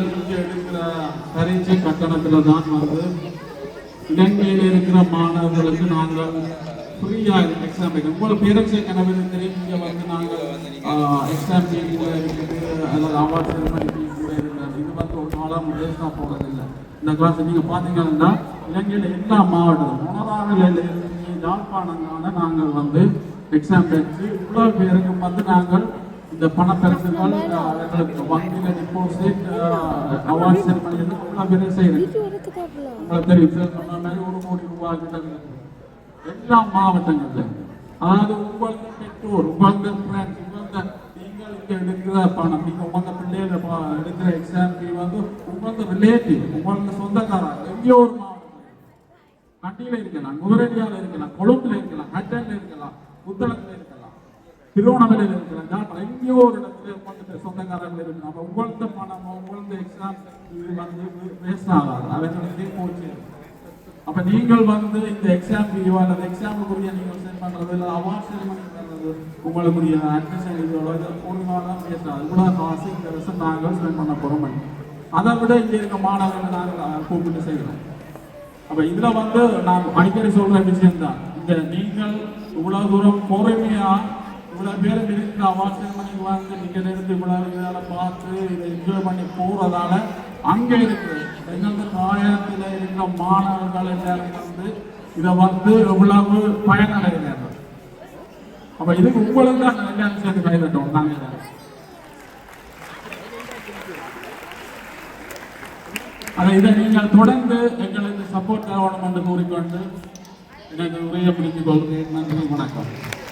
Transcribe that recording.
எடுக்கிற பரீட்சை கட்டணத்துல தான் இலங்கையில் இருக்கிற மாணவர்களுக்கு நாங்கள் ஃப்ரீயா எக்ஸாம் வைக்கிறோம். உங்களுக்கு பேரட்சி கனவு தெரியும். இங்க நாங்கள் எக்ஸாம் கூட இருக்குது அல்லது அவார்ட் செரிமனி கூட இருக்கிறது. இது ஒரு நாளாக வேஸ்டாக போகிறதில்லை. இந்த கிளாஸ் நீங்க பாத்தீங்கன்னா இலங்கையில் எல்லா மாவட்டமும் உணராவில் இருந்து யாழ்ப்பாணங்கான நாங்கள் எக்ஸாம் வச்சு இவ்வளவு பேருக்கு நாங்கள் இந்த பணப்பரிசுகள் எங்களுக்கு வங்கியில் டிபாசிட் அவார்ட் செரிமனி இவ்வளவு பேரை செய்யறோம். உங்களுக்கு தெரியும் சொன்ன மாதிரி 1 கோடி ரூபாய் கிட்ட எல்லா மாவட்டங்கள்ல. அதாவது உங்களுக்கு பெற்றோர், உங்களுக்கு ஃப்ரெண்ட்ஸ், நீங்கள் இங்க எடுக்கிற பணம், நீங்க உங்க பிள்ளைகள் எடுக்கிற எக்ஸாம் ஃபீ உங்களுக்கு ரிலேட்டிவ், உங்களுக்கு சொந்தக்காரங்க எங்கேயோ ஒரு மாவட்டத்தில் கண்டியில இருக்கலாம், நுவரெலியால இருக்கலாம், கொழும்புல இருக்கலாம், கட்டன்ல இருக்கலாம், புத்தளத்துல இருக்கலாம், திருவண்ணாமலையில் இருக்கலாம், எங்கேயோ ஒரு இடத்துல உங்கள்கிட்ட சொந்தக்காரர்கள் இருக்கு. அப்ப உங்கள்கிட்ட பணமோ உங்கள்கிட்ட எக்ஸாம் வேஸ்ட் ஆகாது, அவர்களுக்கே போச்சு. அப்ப நீங்கள் இந்த எக்ஸாம் ஃபீயோ அல்லது எக்ஸாமுக்குரிய நீங்கள் சென்ட் பண்றது இல்லை அவார்ட் செரிமனி பண்றது உங்களுக்குரிய அட்மிஷன் இதோட ஒரு நாள் தான் வேஸ்ட் ஆகுது. இவ்வளோ காசு இந்த வருஷம் நாங்கள் சென்ட் பண்ண போறோம். அதை விட இங்க இருக்க மாணவர்களை நாங்கள் கூப்பிட்டு செய்யறோம். அப்ப இதுல நான் அடிக்கடி சொல்ற விஷயம் தான், இந்த நீங்கள் இவ்வளவு தூரம் பொறுமையா இவ்வளவு பேருக்கு இருக்கிற அவார்ட் செரிமனிக்கு டிக்கெட் எடுத்து இவ்வளவு இதால பார்த்து இதை என்ஜாய் பண்ணி போறதால அங்க இருக்கு எங்களுக்கு தாயத்தில் இருக்கிற மாணவர்கள் எல்லாரும் இதை எவ்வளவு பயனடைகிறார்கள். அப்ப இதுக்கு உங்களுக்கு தான் எல்லாரும் சேர்ந்து கைதட்டோம். நாங்கள் இதை நீங்கள் தொடர்ந்து எங்களுக்கு சப்போர்ட் தரணும் என்று கூறிக்கொண்டு எனக்கு உரையை பிடித்துக் கொள்கிறேன். நன்றி, வணக்கம்.